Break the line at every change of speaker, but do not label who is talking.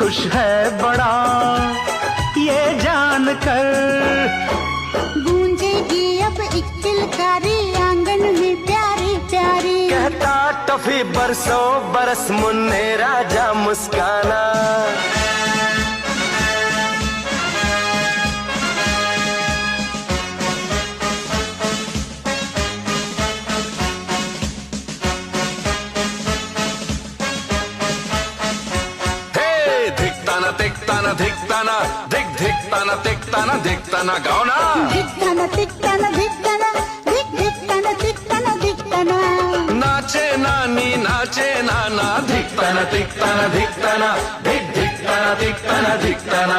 खुश है बड़ा ये जानकर।
गूंजेगी अब एक किलकारी आंगन में प्यारी प्यारी।
कहता टफी बरसों बरस मुन्ने राजा मुस्काना। धिकताना धिकताना धिक धिकताना तिकताना धिकताना गाओ ना।
धिकताना तिकताना धिकताना धिक धिकताना तिकताना धिकताना।
नाचे नानी नाचे नाना धिकताना तिकताना धिकताना धिक धिकताना तिकताना धिकताना।